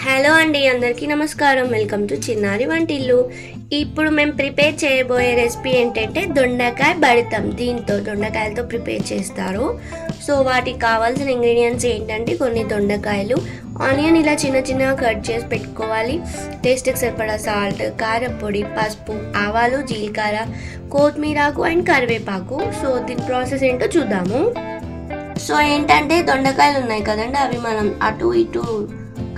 Hello అండి, అందరికీ నమస్కారం. వెల్కమ్ టు చిన్నారి వంటిల్లు. ఇప్పుడు మేము ప్రిపేర్ చేయబోయే రెసిపీ ఏంటంటే దొండకాయ బడితం. దీంతో దొండకాయలతో ప్రిపేర్ చేస్తారు. సో వాటికి కావాల్సిన ఇంగ్రీడియంట్స్ ఏంటంటే కొన్ని దొండకాయలు, ఆనియన్ ఇలా చిన్న చిన్నగా కట్ చేసి పెట్టుకోవాలి, టేస్ట్కి సరిపడా సాల్ట్, కారపొడి, పసుపు, ఆవాలు, జీలకర్ర, కొత్తిమీరాకు అండ్ కరివేపాకు. సో దీని ప్రాసెస్ ఏంటో చూద్దాము. సో ఏంటంటే దొండకాయలు ఉన్నాయి కదండి, అవి మనం అటు ఇటు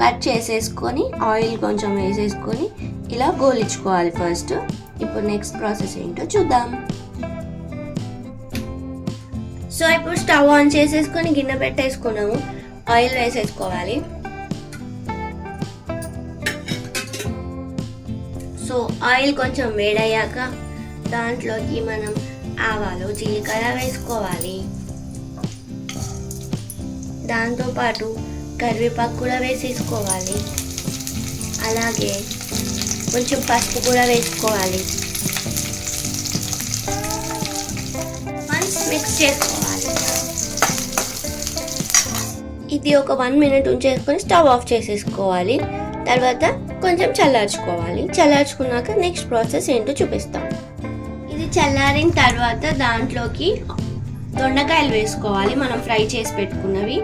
కట్ చేసేసుకొని ఆయిల్ కొంచెం వేసేసుకొని ఇలా గోలించుకోవాలి ఫస్ట్. ఇప్పుడు నెక్స్ట్ ప్రాసెస్ ఏంటో చూద్దాం. సో ఇప్పుడు స్టవ్ ఆన్ చేసేసుకొని గిన్నె పెట్టేసుకున్నాము, ఆయిల్ వేసేసుకోవాలి. సో ఆయిల్ కొంచెం వేడయ్యాక దాంట్లోకి మనం ఆవాలు, జీలకర్ర వేసుకోవాలి. దాంతోపాటు కరివేపాకు కూడా వేసేసుకోవాలి. అలాగే కొంచెం పసుపు కూడా వేసుకోవాలి. మిక్స్ చేసుకోవాలి. ఇది ఒక 1 minute ఉంచేసుకొని స్టవ్ ఆఫ్ చేసేసుకోవాలి. తర్వాత కొంచెం చల్లార్చుకోవాలి. చల్లార్చుకున్నాక నెక్స్ట్ ప్రాసెస్ ఏంటో చూపిస్తాం. ఇది చల్లారిన తర్వాత దాంట్లోకి దొండకాయలు వేసుకోవాలి, మనం ఫ్రై చేసి పెట్టుకున్నవి.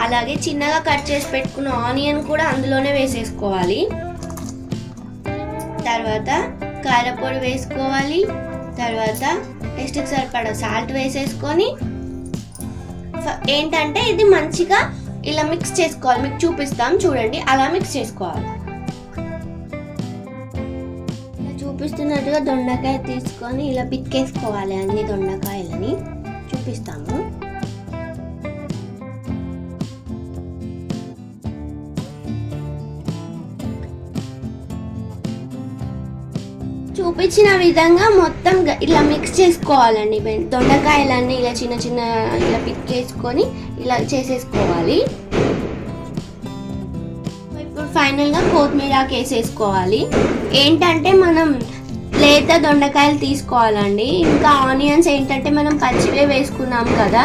అలాగే చిన్నగా కట్ చేసి పెట్టుకున్న ఆనియన్ కూడా అందులోనే వేసేసుకోవాలి. తర్వాత కారపొడి వేసుకోవాలి. తర్వాత టేస్ట్కి సరిపడా సాల్ట్ వేసేసుకొని ఏంటంటే ఇది మంచిగా ఇలా మిక్స్ చేసుకోవాలి. మీకు చూపిస్తాం చూడండి, అలా మిక్స్ చేసుకోవాలి. ఇలా చూపిస్తున్నట్టుగా దొండకాయ తీసుకొని ఇలా పిక్కేసుకోవాలి. అన్ని దొండకాయలని చూపిస్తాము. చూపించిన విధంగా మొత్తం ఇలా మిక్స్ చేసుకోవాలండి. దొండకాయలన్నీ ఇలా చిన్న చిన్న ఇలా పిక్కేసుకొని ఇలా చేసేసుకోవాలి. ఇప్పుడు ఫైనల్గా కొత్తిమీరాకు వేసేసుకోవాలి. ఏంటంటే మనం లేత దొండకాయలు తీసుకోవాలండి. ఇంకా ఆనియన్స్ ఏంటంటే మనం పచ్చివే వేసుకున్నాం కదా,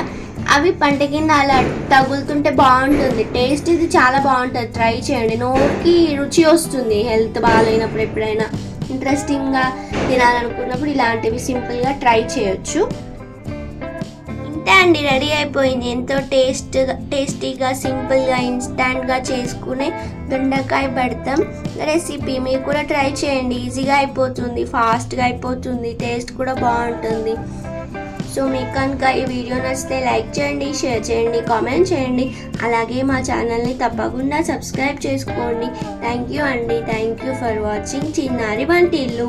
అవి పంట కింద అలా తగులుతుంటే బాగుంటుంది టేస్ట్. ఇది చాలా బాగుంటుంది, ట్రై చేయండి. నోరుకి రుచి వస్తుంది. హెల్త్ బాగాలేనప్పుడు ఎప్పుడైనా ఇంట్రెస్టింగ్గా తినాలనుకున్నప్పుడు ఇలాంటివి సింపుల్గా ట్రై చేయొచ్చు. ఇంతే అండి, రెడీ అయిపోయింది. ఎంతో టేస్టీగా సింపుల్గా ఇన్స్టాంట్గా చేసుకునే దొండకాయ బడితం రెసిపీ. మీరు కూడా ట్రై చేయండి. ఈజీగా అయిపోతుంది, ఫాస్ట్గా అయిపోతుంది, టేస్ట్ కూడా బాగుంటుంది. సో మీకు కనుక ఈ వీడియో నచ్చితే లైక్ చేయండి, షేర్ చేయండి, కామెంట్ చేయండి. అలాగే మా ఛానల్ని తప్పకుండా సబ్స్క్రైబ్ చేసుకోండి. థ్యాంక్ యూ అండి. థ్యాంక్ యూ ఫర్ వాచింగ్ చిన్నారి వంటిల్లు.